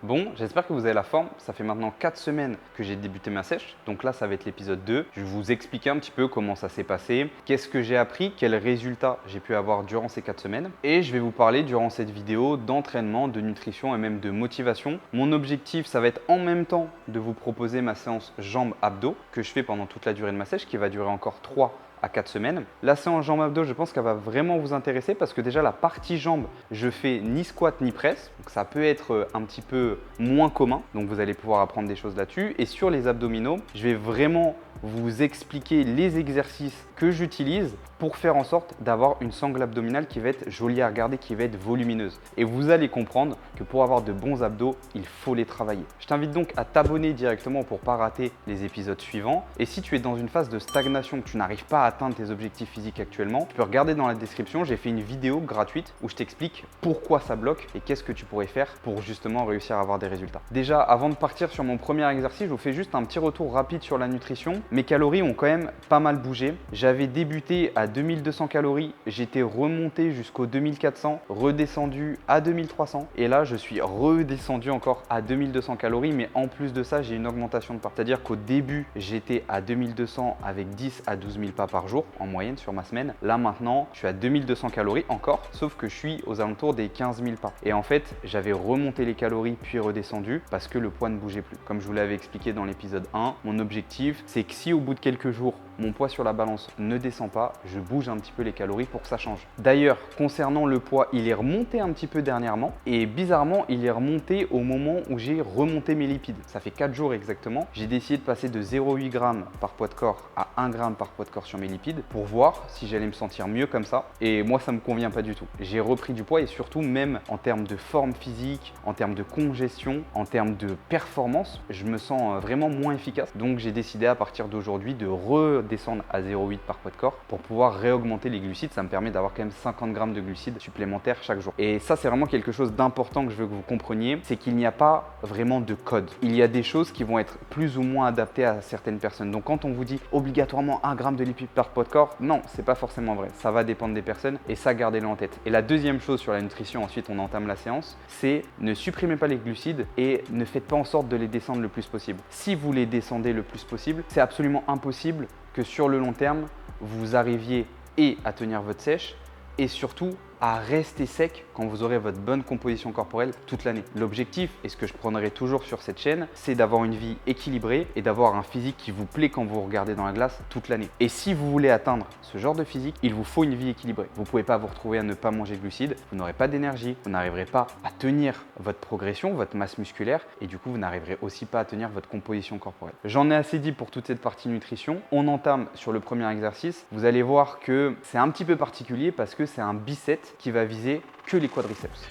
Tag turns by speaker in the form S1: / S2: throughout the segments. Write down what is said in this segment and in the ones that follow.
S1: Bon, j'espère que vous avez la forme. Ça fait maintenant 4 semaines que j'ai débuté ma sèche. Donc là, ça va être l'épisode 2. Je vais vous expliquer un petit peu comment ça s'est passé, qu'est-ce que j'ai appris, quels résultats j'ai pu avoir durant ces 4 semaines. Et je vais vous parler durant cette vidéo d'entraînement, de nutrition et même de motivation. Mon objectif, ça va être en même temps de vous proposer ma séance jambes-abdos que je fais pendant toute la durée de ma sèche, qui va durer encore 3 à 4 semaines. La séance jambes abdos, je pense qu'elle va vraiment vous intéresser parce que déjà la partie jambes, je fais ni squat ni presse. Donc ça peut être un petit peu moins commun. Donc vous allez pouvoir apprendre des choses là-dessus. Et sur les abdominaux, je vais vraiment vous expliquer les exercices que j'utilise pour faire en sorte d'avoir une sangle abdominale qui va être jolie à regarder, qui va être volumineuse. Et vous allez comprendre que pour avoir de bons abdos, il faut les travailler. Je t'invite donc à t'abonner directement pour ne pas rater les épisodes suivants. Et si tu es dans une phase de stagnation, que tu n'arrives pas à atteindre tes objectifs physiques actuellement, tu peux regarder dans la description, j'ai fait une vidéo gratuite où je t'explique pourquoi ça bloque et qu'est-ce que tu pourrais faire pour justement réussir à avoir des résultats. Déjà, avant de partir sur mon premier exercice, je vous fais juste un petit retour rapide sur la nutrition. Mes calories ont quand même pas mal bougé. J'avais débuté à 2200 calories, j'étais remonté jusqu'aux 2400, redescendu à 2300 et là je suis redescendu encore à 2200 calories, mais en plus de ça j'ai une augmentation de pas. C'est-à-dire qu'au début j'étais à 2200 avec 10 à 12 000 pas par jour en moyenne sur ma semaine. Là maintenant je suis à 2200 calories encore, sauf que je suis aux alentours des 15 000 pas. Et en fait j'avais remonté les calories puis redescendu parce que le poids ne bougeait plus. Comme je vous l'avais expliqué dans l'épisode 1, mon objectif c'est que si au bout de quelques jours mon poids sur la balance ne descend pas, je bouge un petit peu les calories pour que ça change. D'ailleurs, concernant le poids, il est remonté un petit peu dernièrement et bizarrement, il est remonté au moment où j'ai remonté mes lipides. Ça fait 4 jours exactement. J'ai décidé de passer de 0,8 g par poids de corps à 1 g par poids de corps sur mes lipides pour voir si j'allais me sentir mieux comme ça. Et moi, ça me convient pas du tout. J'ai repris du poids et surtout même en termes de forme physique, en termes de congestion, en termes de performance, je me sens vraiment moins efficace. Donc j'ai décidé à partir d'aujourd'hui de redescendre à 0,8 par poids de corps pour pouvoir réaugmenter les glucides. Ça me permet d'avoir quand même 50 grammes de glucides supplémentaires chaque jour. Et ça, c'est vraiment quelque chose d'important que je veux que vous compreniez, c'est qu'il n'y a pas vraiment de code. Il y a des choses qui vont être plus ou moins adaptées à certaines personnes. Donc quand on vous dit obligatoirement 1 gramme de lipides par poids de corps, non, c'est pas forcément vrai. Ça va dépendre des personnes et ça, gardez-le en tête. Et la deuxième chose sur la nutrition, ensuite on entame la séance, c'est ne supprimez pas les glucides et ne faites pas en sorte de les descendre le plus possible. Si vous les descendez le plus possible, c'est absolument impossible que sur le long terme, vous arriviez et à tenir votre sèche et surtout à rester sec quand vous aurez votre bonne composition corporelle toute l'année. L'objectif, et ce que je prendrai toujours sur cette chaîne, c'est d'avoir une vie équilibrée et d'avoir un physique qui vous plaît quand vous regardez dans la glace toute l'année. Et si vous voulez atteindre ce genre de physique, il vous faut une vie équilibrée. Vous ne pouvez pas vous retrouver à ne pas manger de glucides, vous n'aurez pas d'énergie, vous n'arriverez pas à tenir votre progression, votre masse musculaire et du coup vous n'arriverez aussi pas à tenir votre composition corporelle. J'en ai assez dit pour toute cette partie nutrition. On entame sur le premier exercice. Vous allez voir que c'est un petit peu particulier parce que c'est un bicep qui va viser que les quadriceps.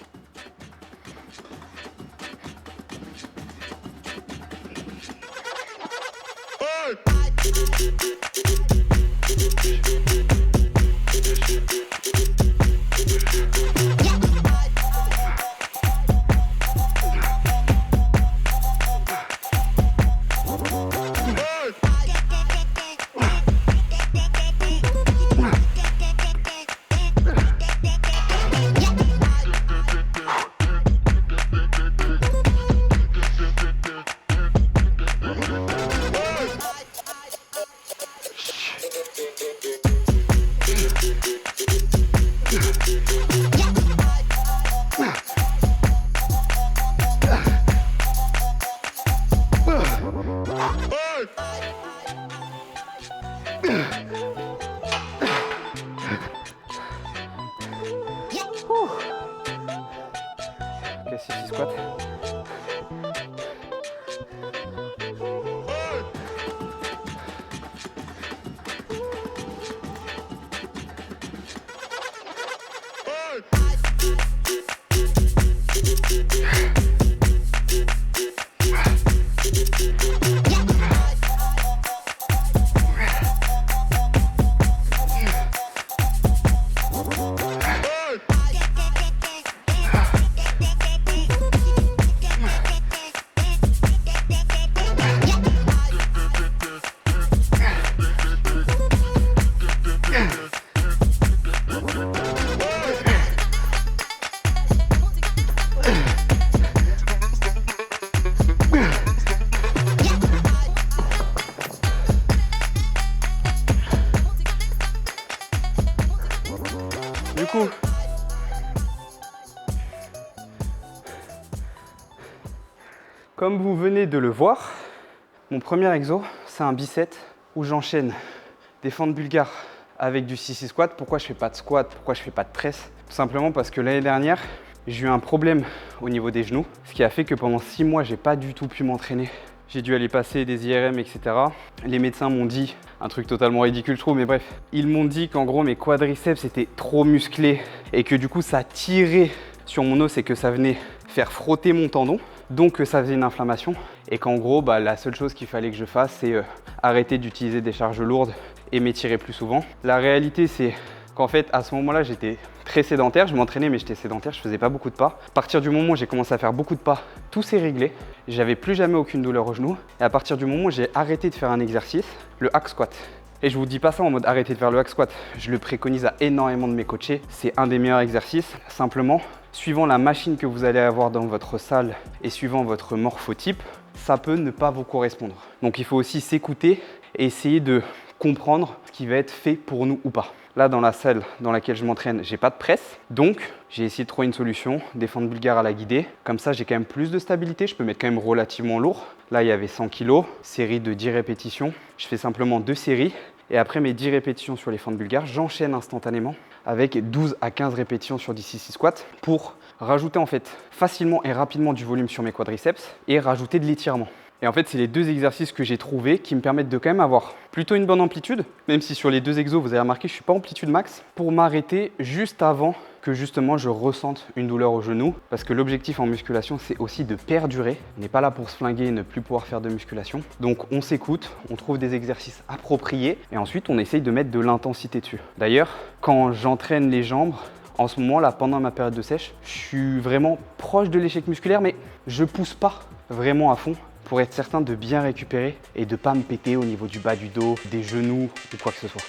S1: Classique squat. Comme vous venez de le voir, mon premier exo, c'est un bicep où j'enchaîne des fentes bulgares avec du sissy squat. Pourquoi je fais pas de squat? Pourquoi je fais pas de presse? Tout simplement parce que l'année dernière, j'ai eu un problème au niveau des genoux, ce qui a fait que pendant 6 mois, j'ai pas du tout pu m'entraîner. J'ai dû aller passer des IRM, etc. Les médecins m'ont dit, un truc totalement ridicule je trouve, mais bref, ils m'ont dit qu'en gros mes quadriceps étaient trop musclés et que du coup ça tirait sur mon os et que ça venait faire frotter mon tendon, donc que ça faisait une inflammation et qu'en gros la seule chose qu'il fallait que je fasse c'est arrêter d'utiliser des charges lourdes et m'étirer plus souvent. La réalité c'est qu'en fait à ce moment-là j'étais très sédentaire, je m'entraînais mais j'étais sédentaire, je faisais pas beaucoup de pas. À partir du moment où j'ai commencé à faire beaucoup de pas, tout s'est réglé, j'avais plus jamais aucune douleur au genou et à partir du moment où j'ai arrêté de faire un exercice, le hack squat. Et je vous dis pas ça en mode arrêter de faire le hack squat, je le préconise à énormément de mes coachés, c'est un des meilleurs exercices, simplement suivant la machine que vous allez avoir dans votre salle et suivant votre morphotype, ça peut ne pas vous correspondre. Donc il faut aussi s'écouter et essayer de comprendre ce qui va être fait pour nous ou pas. Là, dans la salle dans laquelle je m'entraîne, j'ai pas de presse. Donc, j'ai essayé de trouver une solution, des fentes bulgares à la guidée. Comme ça, j'ai quand même plus de stabilité. Je peux mettre quand même relativement lourd. Là, il y avait 100 kg, série de 10 répétitions. Je fais simplement 2 séries. Et après mes 10 répétitions sur les fentes bulgares, j'enchaîne instantanément avec 12 à 15 répétitions sur des sissy squats pour rajouter en fait facilement et rapidement du volume sur mes quadriceps et rajouter de l'étirement. Et en fait, c'est les deux exercices que j'ai trouvés qui me permettent de quand même avoir plutôt une bonne amplitude, même si sur les deux exos, vous avez remarqué, je ne suis pas amplitude max, pour m'arrêter juste avant que justement je ressente une douleur au genou. Parce que l'objectif en musculation, c'est aussi de perdurer. On n'est pas là pour se flinguer et ne plus pouvoir faire de musculation. Donc on s'écoute, on trouve des exercices appropriés et ensuite on essaye de mettre de l'intensité dessus. D'ailleurs, quand j'entraîne les jambes, en ce moment là, pendant ma période de sèche, je suis vraiment proche de l'échec musculaire, mais je pousse pas vraiment à fond pour être certain de bien récupérer et de ne pas me péter au niveau du bas du dos, des genoux ou quoi que ce soit.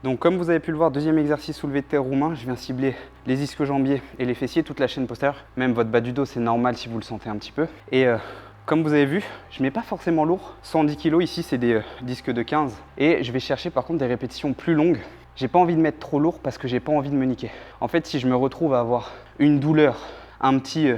S1: Donc comme vous avez pu le voir, deuxième exercice soulevé de terre roumain, je viens cibler les ischio-jambiers et les fessiers, toute la chaîne postérieure. Même votre bas du dos, c'est normal si vous le sentez un petit peu. Et comme vous avez vu, je ne mets pas forcément lourd. 110 kg ici, c'est des disques de 15. Et je vais chercher par contre des répétitions plus longues. J'ai pas envie de mettre trop lourd parce que j'ai pas envie de me niquer. En fait, si je me retrouve à avoir une douleur, un petit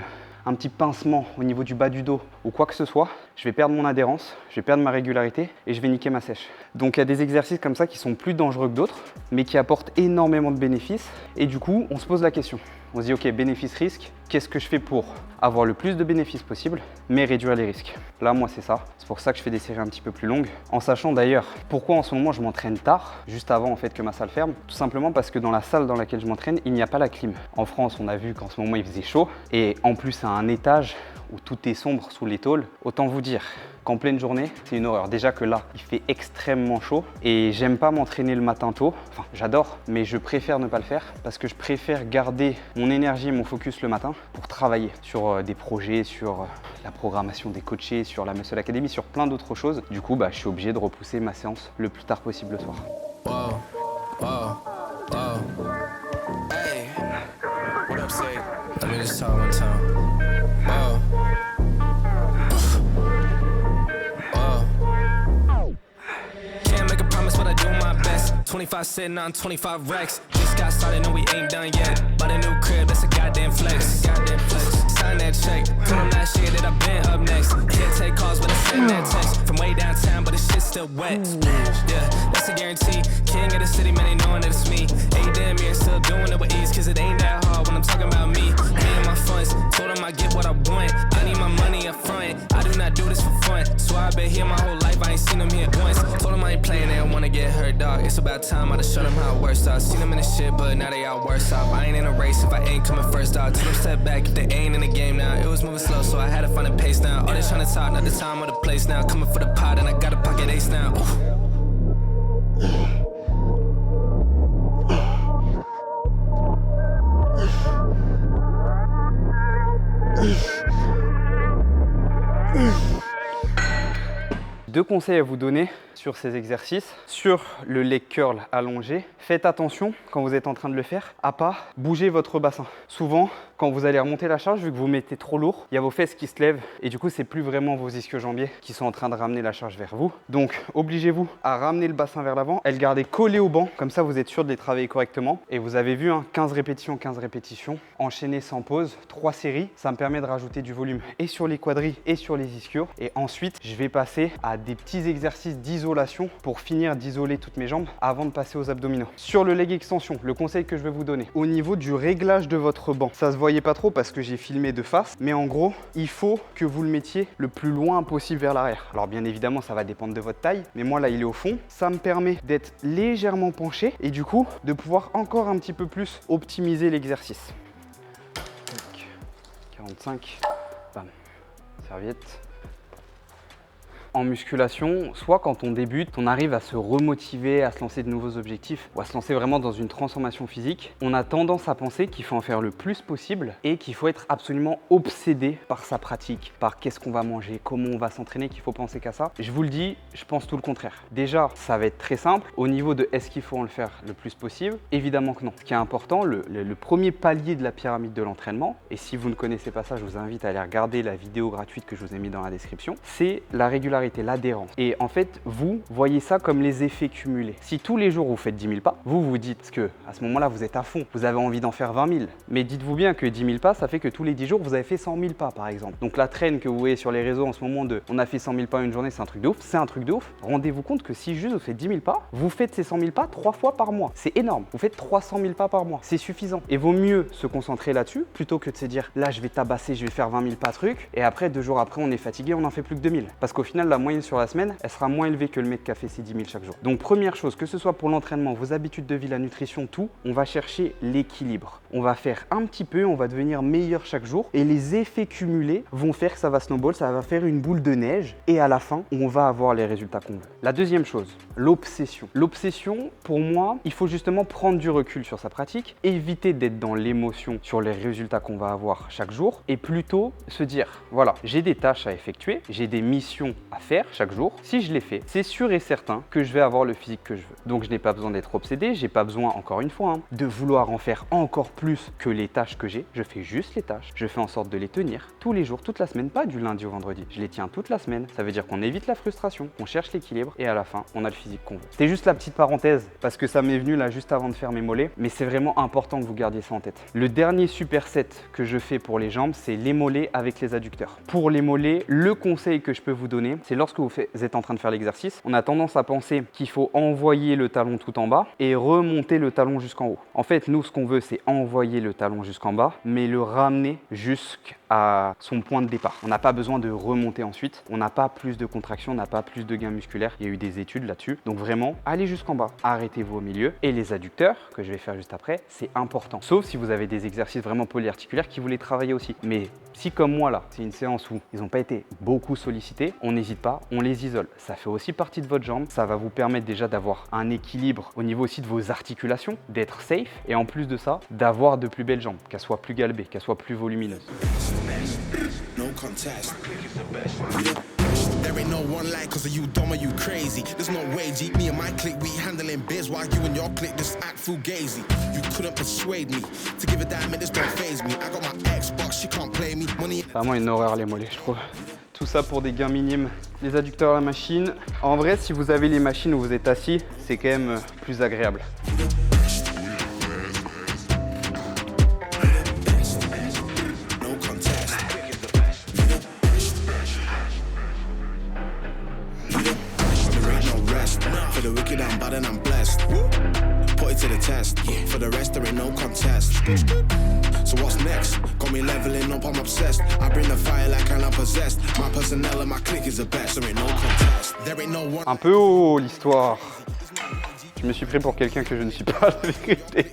S1: pincement au niveau du bas du dos ou quoi que ce soit, je vais perdre mon adhérence, je vais perdre ma régularité et je vais niquer ma sèche. Donc il y a des exercices comme ça qui sont plus dangereux que d'autres, mais qui apportent énormément de bénéfices. Et du coup, on se pose la question. On se dit, ok, bénéfice-risque, qu'est-ce que je fais pour avoir le plus de bénéfices possible, mais réduire les risques? Là, moi, c'est ça. C'est pour ça que je fais des séries un petit peu plus longues. En sachant d'ailleurs pourquoi en ce moment je m'entraîne tard, juste avant en fait que ma salle ferme. Tout simplement parce que dans la salle dans laquelle je m'entraîne, il n'y a pas la clim. En France, on a vu qu'en ce moment, il faisait chaud. Et en plus, à un étage où tout est sombre sous les tôles, autant vous dire qu'en pleine journée, c'est une horreur. Déjà que là, il fait extrêmement chaud et j'aime pas m'entraîner le matin tôt. Enfin, j'adore, mais je préfère ne pas le faire parce que je préfère garder mon énergie et mon focus le matin pour travailler sur des projets, sur la programmation des coachés, sur la Muscle Academy, sur plein d'autres choses. Du coup, je suis obligé de repousser ma séance le plus tard possible le soir.
S2: Wow, wow, wow. Hey, what up, say? Let me just talk one time. Wow. 25 sitting on 25 racks. Just got started, no, we ain't done yet. Bought a new crib, that's a goddamn flex. Goddamn flex. Sign that check. Told him last year that I've been up next. Can't take calls, but I send that text. From way downtown, but the shit's still wet. Yeah, that's a guarantee. King of the city, man, they knowing that it's me. Hey, damn, you're still doing it with ease, cause it ain't that hard when I'm talking about me. Me and my funds, told him I get what I want. I need my money, I up front. I do not do this for fun. So I've been here my whole life, I ain't seen them here once. Told them I ain't playing, they don't wanna get hurt, dog. It's about time I done show them how it works out. Seen them in the shit, but now they all worse off. I ain't in a race if I ain't coming first, dog. Told them step back if they ain't in the game now. It was moving slow, so I had to find a pace now. All they tryna talk, not the time or the place now. Coming for the pot, and I got a pocket ace now. Ooh.
S1: Deux conseils à vous donner sur ces exercices. Sur le leg curl allongé, faites attention quand vous êtes en train de le faire à pas bouger votre bassin. Souvent, quand vous allez remonter la charge, vu que vous mettez trop lourd, il y a vos fesses qui se lèvent et du coup, c'est plus vraiment vos ischio-jambiers qui sont en train de ramener la charge vers vous. Donc, obligez-vous à ramener le bassin vers l'avant et le garder collé au banc. Comme ça, vous êtes sûr de les travailler correctement. Et vous avez vu, 15 répétitions, 15 répétitions, enchaîné sans pause, 3 séries. Ça me permet de rajouter du volume et sur les quadris et sur les ischios. Et ensuite, je vais passer à des petits exercices d'isolation pour finir d'isoler toutes mes jambes avant de passer aux abdominaux. Sur le leg extension, le conseil que je vais vous donner, au niveau du réglage de votre banc, ça se voyait pas trop parce que j'ai filmé de face, mais en gros, il faut que vous le mettiez le plus loin possible vers l'arrière. Alors bien évidemment, ça va dépendre de votre taille, mais moi là, il est au fond. Ça me permet d'être légèrement penché et du coup, de pouvoir encore un petit peu plus optimiser l'exercice. 45, bam, serviette. En musculation, soit quand on débute, on arrive à se remotiver, à se lancer de nouveaux objectifs ou à se lancer vraiment dans une transformation physique, on a tendance à penser qu'il faut en faire le plus possible et qu'il faut être absolument obsédé par sa pratique, par qu'est-ce qu'on va manger, comment on va s'entraîner, qu'il faut penser qu'à ça. Je vous le dis, je pense tout le contraire. Déjà, ça va être très simple. Au niveau de est-ce qu'il faut en le faire le plus possible, évidemment que non. Ce qui est important, le premier palier de la pyramide de l'entraînement, et si vous ne connaissez pas ça, je vous invite à aller regarder la vidéo gratuite que je vous ai mis dans la description, c'est la régularité, l'adhérence. Et en fait, vous voyez ça comme les effets cumulés. Si tous les jours vous faites 10 000 pas, vous dites que à ce moment-là, vous êtes à fond, vous avez envie d'en faire 20 000. Mais dites-vous bien que 10 000 pas, ça fait que tous les 10 jours, vous avez fait 100 000 pas, par exemple. Donc la traîne que vous voyez sur les réseaux en ce moment de on a fait 100 000 pas une journée, c'est un truc de ouf. C'est un truc de ouf. Rendez-vous compte que si juste vous faites 10 000 pas, vous faites ces 100 000 pas 3 fois par mois. C'est énorme. Vous faites 300 000 pas par mois. C'est suffisant. Et vaut mieux se concentrer là-dessus plutôt que de se dire là, je vais tabasser, je vais faire 20 000 pas truc. Et après, 2 jours après, on est fatigué, on n'en fait plus que 2 000. Parce qu'au final, la moyenne sur la semaine, elle sera moins élevée que le mec qui a fait ses 10 000 chaque jour. Donc première chose, que ce soit pour l'entraînement, vos habitudes de vie, la nutrition, tout, on va chercher l'équilibre. On va faire un petit peu, on va devenir meilleur chaque jour et les effets cumulés vont faire que ça va snowball, ça va faire une boule de neige et à la fin, on va avoir les résultats qu'on veut. La deuxième chose, l'obsession. L'obsession, pour moi, il faut justement prendre du recul sur sa pratique, éviter d'être dans l'émotion sur les résultats qu'on va avoir chaque jour et plutôt se dire, voilà, j'ai des tâches à effectuer, j'ai des missions à faire chaque jour. Si je les fais, c'est sûr et certain que je vais avoir le physique que je veux. Donc je n'ai pas besoin d'être obsédé, j'ai pas besoin, encore une fois, de vouloir en faire encore plus que les tâches que j'ai. Je fais juste les tâches, je fais en sorte de les tenir tous les jours, toute la semaine, pas du lundi au vendredi. Je les tiens toute la semaine, ça veut dire qu'on évite la frustration, on cherche l'équilibre et à la fin, on a le physique qu'on veut. C'était juste la petite parenthèse parce que ça m'est venu là juste avant de faire mes mollets, mais c'est vraiment important que vous gardiez ça en tête. Le dernier superset que je fais pour les jambes, c'est les mollets avec les adducteurs. Pour les mollets, le conseil que je peux vous donner, c'est lorsque vous êtes en train de faire l'exercice, on a tendance à penser qu'il faut envoyer le talon tout en bas et remonter le talon jusqu'en haut. En fait, nous, ce qu'on veut, c'est envoyer le talon jusqu'en bas, mais le ramener jusqu'à son point de départ. On n'a pas besoin de remonter ensuite. On n'a pas plus de contraction, on n'a pas plus de gains musculaires. Il y a eu des études là-dessus. Donc vraiment, allez jusqu'en bas. Arrêtez-vous au milieu. Et les adducteurs, que je vais faire juste après, c'est important. Sauf si vous avez des exercices vraiment polyarticulaires qui voulaient travailler aussi. Mais si comme moi là, c'est une séance où ils n'ont pas été beaucoup sollicités, on n'hésite pas, on les isole. Ça fait aussi partie de votre jambe. Ça va vous permettre déjà d'avoir un équilibre au niveau aussi de vos articulations, d'être safe et en plus de ça, d'avoir de plus belles jambes, qu'elles soient plus galbées, qu'elles soient plus volumineuses.
S3: No contest. There ain't no one like cause of you dumb or you crazy. There's no way, G. Me and my clique, we handling biz while you and your clique just act fugazi. You couldn't persuade me to give a damn, it just don't faze me. I got my Xbox, she can't play me. Money.
S1: C'est vraiment une horreur les mollets, je trouve. Tout ça pour des gains minimes. Les adducteurs à la machine. En vrai, si vous avez les machines où vous êtes assis, c'est quand même plus agréable.
S3: For the wicked, I'm bad and I'm blessed. Put it to the test. For the rest, there ain't no contest. So what's next? Got me leveling up, I'm obsessed. I bring the fire like I'm possessed. My personnel and my clique is the best. There ain't no contest. There ain't no one.
S1: Un peu haut l'histoire. Je me suis pris pour quelqu'un que je ne suis pas, la vérité.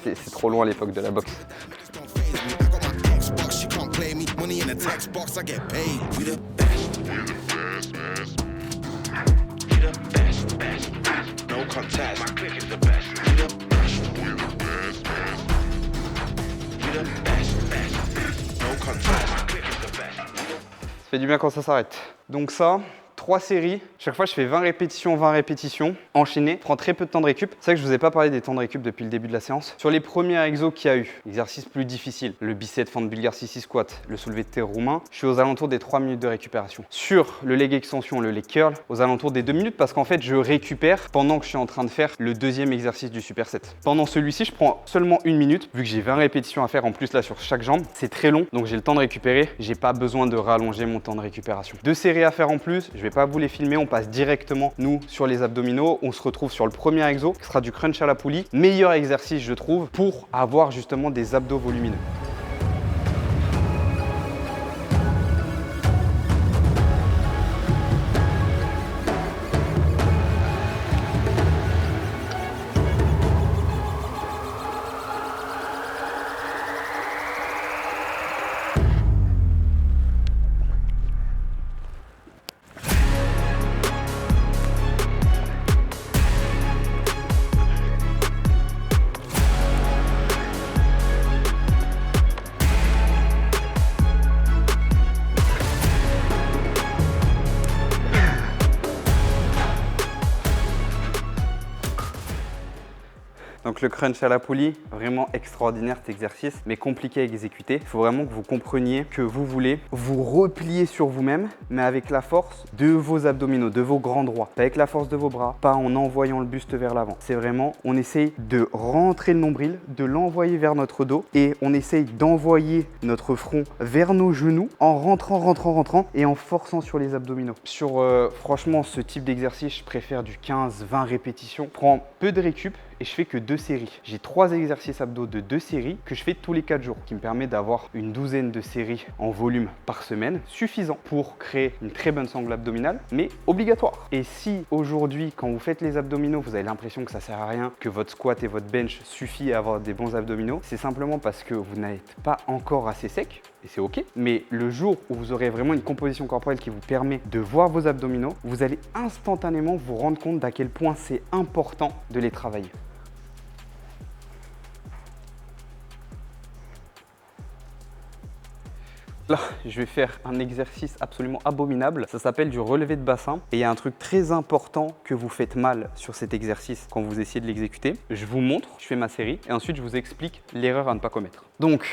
S1: C'est trop loin à l'époque de la boxe.
S3: Money in a text box, I get paid. We the best. We the best, best. No contest. My clique is the best. We the best. We the best, best. We the best, best. No contest. My clique is the best.
S1: Ça fait du bien quand ça s'arrête. Donc ça, 3 séries. Chaque fois, je fais 20 répétitions, enchaînées. Prend très peu de temps de récup. C'est vrai que je vous ai pas parlé des temps de récup depuis le début de la séance. Sur les premiers exos qu'il y a eu, exercice plus difficile, le bicep fente bulgare sissy squat, le soulevé de terre roumain, je suis aux alentours des 3 minutes de récupération. Sur le leg extension, le leg curl, aux alentours des 2 minutes parce qu'en fait, je récupère pendant que je suis en train de faire le deuxième exercice du superset. Pendant celui-ci, je prends seulement 1 minute vu que j'ai 20 répétitions à faire en plus là sur chaque jambe. C'est très long, donc j'ai le temps de récupérer. J'ai pas besoin de rallonger mon temps de récupération. 2 séries à faire en plus. Je vais pas vous les filmer, on passe directement nous sur les abdominaux. On se retrouve sur le premier exo qui sera du crunch à la poulie. Meilleur exercice je trouve pour avoir justement des abdos volumineux. Donc le crunch à la poulie, vraiment extraordinaire cet exercice, mais compliqué à exécuter. Il faut vraiment que vous compreniez que vous voulez vous replier sur vous-même, mais avec la force de vos abdominaux, de vos grands droits. Pas avec la force de vos bras, pas en envoyant le buste vers l'avant. C'est vraiment, on essaye de rentrer le nombril, de l'envoyer vers notre dos et on essaye d'envoyer notre front vers nos genoux en rentrant et en forçant sur les abdominaux. Sur franchement ce type d'exercice, je préfère du 15-20 répétitions. Je prends peu de récup et je fais que 2 séries. J'ai 3 exercices abdos de 2 séries que je fais tous les 4 jours, qui me permet d'avoir une douzaine de séries en volume par semaine, suffisant pour créer une très bonne sangle abdominale, mais obligatoire. Et si aujourd'hui, quand vous faites les abdominaux, vous avez l'impression que ça sert à rien, que votre squat et votre bench suffit à avoir des bons abdominaux, c'est simplement parce que vous n'êtes pas encore assez sec, et c'est ok, mais le jour où vous aurez vraiment une composition corporelle qui vous permet de voir vos abdominaux, vous allez instantanément vous rendre compte d'à quel point c'est important de les travailler. Là, je vais faire un exercice absolument abominable. Ça s'appelle du relevé de bassin. Et il y a un truc très important que vous faites mal sur cet exercice quand vous essayez de l'exécuter. Je vous montre, je fais ma série et ensuite je vous explique l'erreur à ne pas commettre. Donc,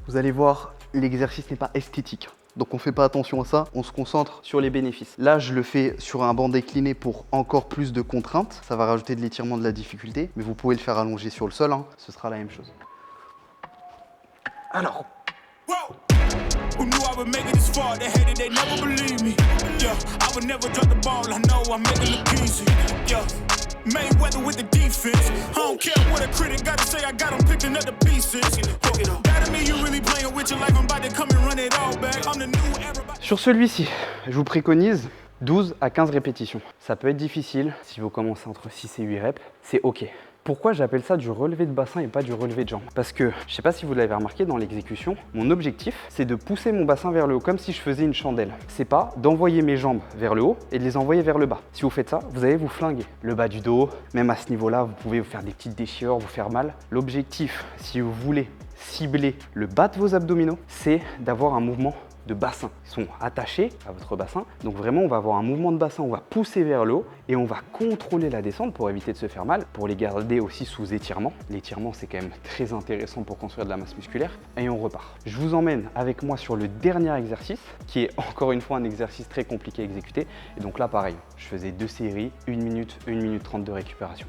S1: vous allez voir, l'exercice n'est pas esthétique. Donc on ne fait pas attention à ça, on se concentre sur les bénéfices. Là, je le fais sur un banc décliné pour encore plus de contraintes. Ça va rajouter de l'étirement, de la difficulté. Mais vous pouvez le faire allonger sur le sol, hein. Ce sera la même chose. Alors.
S4: Who knew I would make it this far? They hated, they never believe me. Yeah, I would never drop the ball. I know I'm making it easy. Yeah, Mayweather with the defense. I don't care what a critic got to say. I got them picking up the pieces. That to me, you really playing with your life. I'm about to come and run it all back. I'm the new everybody.
S1: Sur celui-ci, je vous préconise 12 à 15 répétitions. Ça peut être difficile si vous commencez entre 6 et 8 reps. C'est ok. Pourquoi j'appelle ça du relevé de bassin et pas du relevé de jambes? Parce que, je ne sais pas si vous l'avez remarqué dans l'exécution, mon objectif, c'est de pousser mon bassin vers le haut comme si je faisais une chandelle. C'est pas d'envoyer mes jambes vers le haut et de les envoyer vers le bas. Si vous faites ça, vous allez vous flinguer. Le bas du dos, même à ce niveau-là, vous pouvez vous faire des petites déchirures, vous faire mal. L'objectif, si vous voulez cibler le bas de vos abdominaux, c'est d'avoir un mouvement de bassin. Ils sont attachés à votre bassin. Donc vraiment, on va avoir un mouvement de bassin, on va pousser vers le haut et on va contrôler la descente pour éviter de se faire mal, pour les garder aussi sous étirement. L'étirement, c'est quand même très intéressant pour construire de la masse musculaire. Et on repart. Je vous emmène avec moi sur le dernier exercice, qui est encore une fois un exercice très compliqué à exécuter. Et donc là, pareil, je faisais 2 séries, 1 minute 30 de récupération.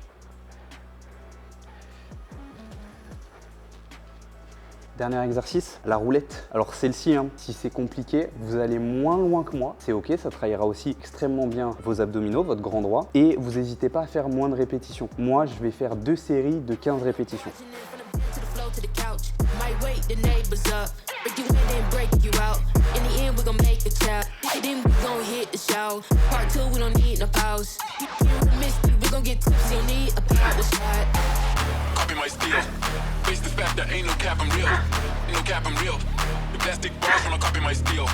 S1: Dernier exercice, la roulette. Alors celle-ci, si c'est compliqué, vous allez moins loin que moi. C'est ok, ça travaillera aussi extrêmement bien vos abdominaux, votre grand droit. Et vous n'hésitez pas à faire moins de répétitions. Moi, je vais faire 2 séries de 15 répétitions.
S5: hit the show. Part 2, we don't need no pause. Misty, we gon' get tipsy, don't need a power shot.
S4: Copy my steel. Face the fact that ain't no cap, I'm real. Ain't no cap, I'm real. The plastic bars when I copy my steel.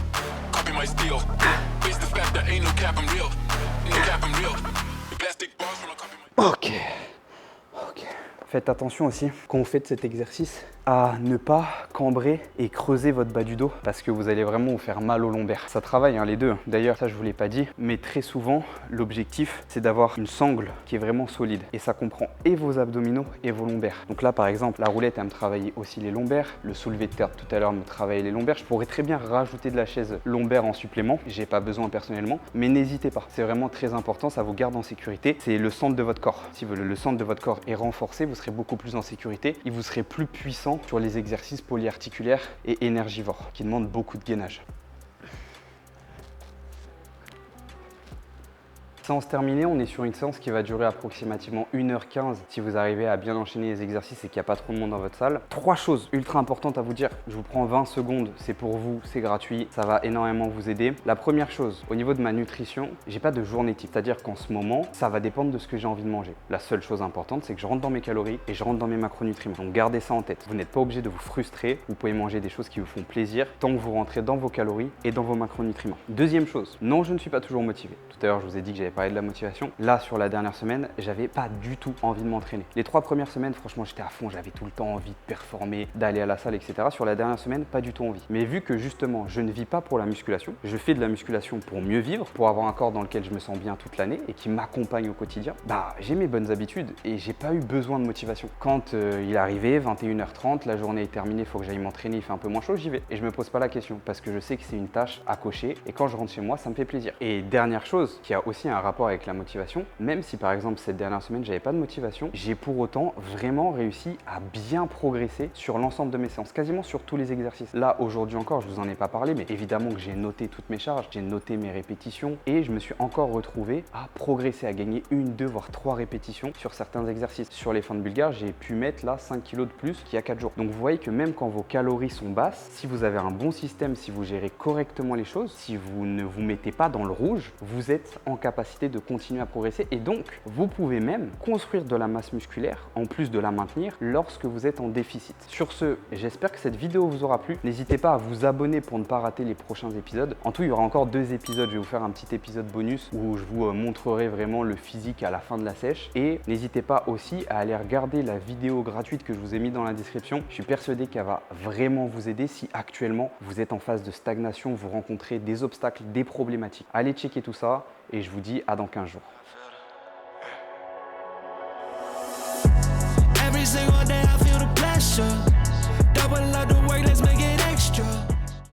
S4: Copy my steel. Face the fact that ain't no cap, I'm real. Ain't no cap, I'm real. The plastic bars when I copy my
S1: Ok. Faites attention aussi, quand vous faites cet exercice, à ne pas cambrer et creuser votre bas du dos parce que vous allez vraiment vous faire mal au lombaire. Ça travaille les deux. D'ailleurs, ça je vous l'ai pas dit, mais très souvent, l'objectif c'est d'avoir une sangle qui est vraiment solide et ça comprend et vos abdominaux et vos lombaires. Donc là par exemple, la roulette elle me travaille aussi les lombaires, le soulevé de terre tout à l'heure me travaille les lombaires. Je pourrais très bien rajouter de la chaise lombaire en supplément, j'ai pas besoin personnellement, mais n'hésitez pas. C'est vraiment très important, ça vous garde en sécurité. C'est le centre de votre corps. Si le centre de votre corps est renforcé, vous serez beaucoup plus en sécurité et vous serez plus puissant sur les exercices polyarticulaires et énergivores qui demandent beaucoup de gainage. Séance terminée, on est sur une séance qui va durer approximativement 1h15 si vous arrivez à bien enchaîner les exercices et qu'il n'y a pas trop de monde dans votre salle. 3 choses ultra importantes à vous dire. Je vous prends 20 secondes, c'est pour vous, c'est gratuit, ça va énormément vous aider. La première chose, au niveau de ma nutrition, j'ai pas de journée type, c'est-à-dire qu'en ce moment, ça va dépendre de ce que j'ai envie de manger. La seule chose importante, c'est que je rentre dans mes calories et je rentre dans mes macronutriments. Donc gardez ça en tête. Vous n'êtes pas obligé de vous frustrer, vous pouvez manger des choses qui vous font plaisir tant que vous rentrez dans vos calories et dans vos macronutriments. Deuxième chose, non, je ne suis pas toujours motivé. Tout à l'heure, je vous ai dit que j'avais parlé de la motivation. Là, sur la dernière semaine, j'avais pas du tout envie de m'entraîner. Les 3 premières semaines, franchement, j'étais à fond, j'avais tout le temps envie de performer, d'aller à la salle, etc. Sur la dernière semaine, pas du tout envie. Mais vu que justement, je ne vis pas pour la musculation, je fais de la musculation pour mieux vivre, pour avoir un corps dans lequel je me sens bien toute l'année et qui m'accompagne au quotidien, j'ai mes bonnes habitudes et j'ai pas eu besoin de motivation. Quand il est arrivé, 21h30, la journée est terminée, il faut que j'aille m'entraîner, il fait un peu moins chaud, j'y vais. Et je me pose pas la question parce que je sais que c'est une tâche à cocher et quand je rentre chez moi, ça me fait plaisir. Et dernière chose qui a aussi un rapport avec la motivation, même si par exemple cette dernière semaine j'avais pas de motivation, j'ai pour autant vraiment réussi à bien progresser sur l'ensemble de mes séances, quasiment sur tous les exercices. Là aujourd'hui encore, je vous en ai pas parlé, mais évidemment que j'ai noté toutes mes charges, j'ai noté mes répétitions et je me suis encore retrouvé à progresser, à gagner 1, 2 voire 3 répétitions sur certains exercices. Sur les fentes bulgares, j'ai pu mettre là 5 kg de plus qu'il y a 4 jours. Donc vous voyez que même quand vos calories sont basses, si vous avez un bon système, si vous gérez correctement les choses, si vous ne vous mettez pas dans le rouge, vous êtes en capacité de continuer à progresser et donc vous pouvez même construire de la masse musculaire en plus de la maintenir lorsque vous êtes en déficit. Sur ce, j'espère que cette vidéo vous aura plu. N'hésitez pas à vous abonner pour ne pas rater les prochains épisodes. En tout, il y aura encore 2 épisodes. Je vais vous faire un petit épisode bonus où je vous montrerai vraiment le physique à la fin de la sèche. Et n'hésitez pas aussi à aller regarder la vidéo gratuite que je vous ai mis dans la description. Je suis persuadé qu'elle va vraiment vous aider si actuellement vous êtes en phase de stagnation, vous rencontrez des obstacles, des problématiques. Allez checker tout ça et je vous dis à dans 15 jours.
S2: Every single day I feel the pressure. Double up the work, let's make